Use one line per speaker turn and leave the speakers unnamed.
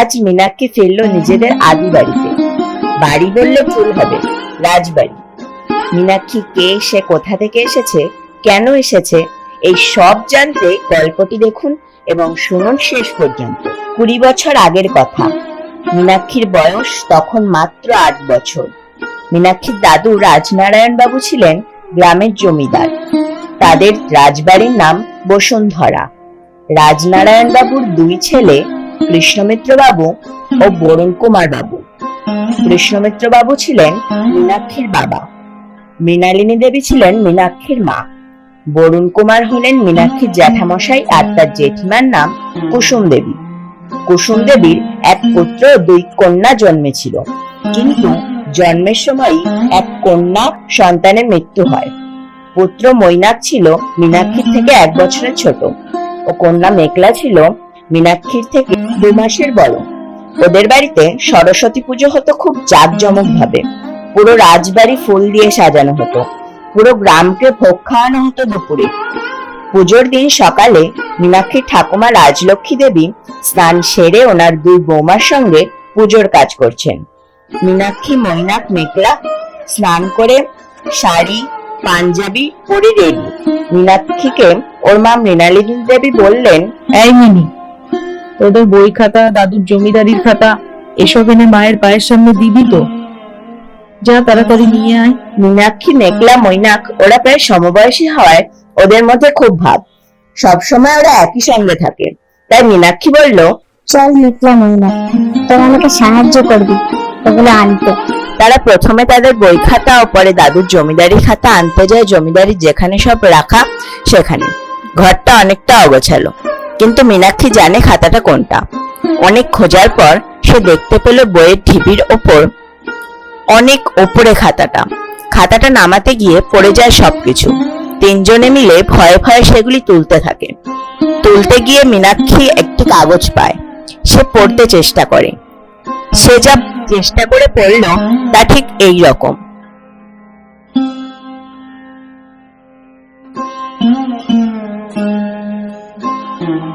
আজ মীনাক্ষী ফিরল নিজেদের আদি বাড়িতে। বাড়ি বললে ভুল হবে, রাজবাড়ি। মীনাক্ষী কে, সে কোথা থেকে এসেছে, কেন এসেছে, এই সব জানতে গল্পটি দেখুন এবং শুনুন শেষ পর্যন্ত। 20 বছর আগের কথা। মীনাক্ষীর বয়স তখন মাত্র 8 বছর। মীনাক্ষীর দাদু রাজনারায়ণ বাবু ছিলেন গ্রামের জমিদার। তাদের রাজবাড়ির নাম বসুন্ধরা। রাজনারায়ণ বাবুর 2 ছেলে, কৃষ্ণমিত্র বাবু ও বরুণ কুমার বাবু। কৃষ্ণমিত্র বাবু ছিলেন মীনাক্ষীর বাবা, মৃণালিনী দেবী ছিলেন মীনাক্ষীর মা, বরুণ কুমার হলেন মীনাক্ষীর জ্যাঠামশাই আর তার জেঠিমার নাম কুসুম দেবী। কুসুম দেবীর এক পুত্র ও 2 কন্যা জন্মেছিল, কিন্তু জন্মের সময়ই এক কন্যা সন্তানের মৃত্যু হয়। পুত্র মৈনাক ছিল মীনাক্ষীর থেকে 1 বছরের ছোট ও কন্যা মেঘলা ছিল মীনাক্ষীর থেকে 2 মাসের বড়। ওদের বাড়িতে সরস্বতী পুজো হতো খুব জাঁকজমক ভাবে। পুরো রাজবাড়ি ফুল দিয়ে সাজানো হতো, পুরো গ্রামকে ভোগ খাওয়ানো হতো দুপুরে। পুজোর দিন সকালে মীনাক্ষীর ঠাকুমা রাজলক্ষ্মী দেবী স্নান সেরে ওনার 2 বৌমার সঙ্গে পুজোর কাজ করছেন। মীনাক্ষী, মৈনাক, মেঘলা স্নান করে শাড়ি পাঞ্জাবি পরে রেডি। মীনাক্ষীকে ওর মা মৃণালিনী দেবী বললেন,
এই মিনি, তোদের বই খাতা, দাদুর জমিদারির খাতা এসব এনে মায়ের পায়ের সামনে দিবি তো? যা তাড়াতাড়ি নিয়ে আয়।
মীনাক্ষী, মেঘলা, মৈনাক ওরা প্রায় সমবয়সী হওয়ায় ওদের মধ্যে খুব ভাব। সবসময় ওরা একই সঙ্গে থাকে। তাই মীনাক্ষী বলল,
চল মেঘলা, মৈনাক, তোরা আমাকে সাহায্য করবি ওগুলো আনতে।
তারা প্রথমে তাদের বই খাতা ও পরে দাদুর জমিদারি খাতা আনতে যায় জমিদারি যেখানে সব রাখা সেখানে। ঘরটা অনেকটা অগোছালো, কিন্তু মীনাক্ষী জানে খাতাটা কোনটা। অনেক খোঁজার পর সে দেখতে পেল বইয়ের ঢিবির ওপর অনেক ওপরে খাতাটা নামাতে গিয়ে পড়ে যায় সবকিছু। 3 জনে মিলে ভয়ে ভয়ে সেগুলি তুলতে থাকে। তুলতে গিয়ে মীনাক্ষী একটি কাগজ পায়। সে পড়তে চেষ্টা করে। সে যা চেষ্টা করে পড়ল তা ঠিক এই রকম।